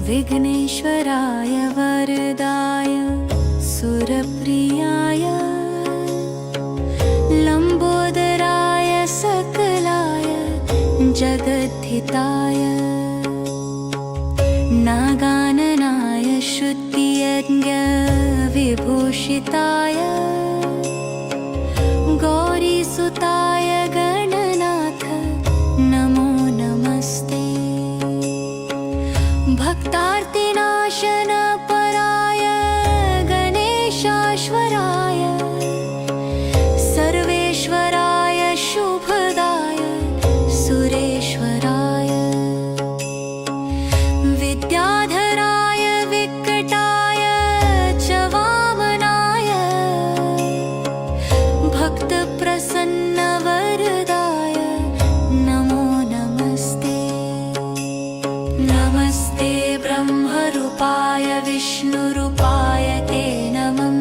विघ्नेश्वराय वरदाय सुरप्रियाय लंबोदराय सकलाय जगद्धिताय नागाननाय श्रुतियज्ञ विभूषिताय गौरीसुताय गणनाथ नमो नमस्ते। भक्तार्तिनाशन पराय गणेशाश्वराय सर्वेश्वराय शुभदाय सुरेश्वराय विद्याधराय विकटाय च वामनाय भक्तप्रसन्नवरदाय नमो नमस्ते। नमस्ते ब्रह्मरूपाय विष्णुरूपाय ते नमः।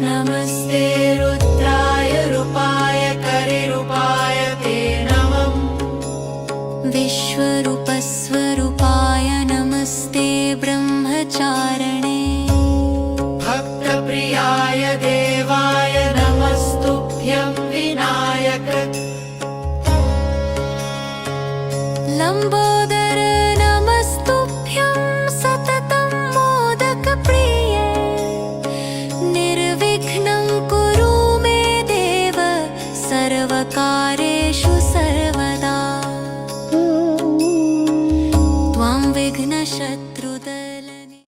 नमस्ते रुद्राय रूपाय करिरूपाय ते नमः। विश्वरूपस्वरूपाय नमस्ते ब्रह्मचारिणे भक्तप्रियाय देवाय नमस्तुभ्यं विनायक। लंबो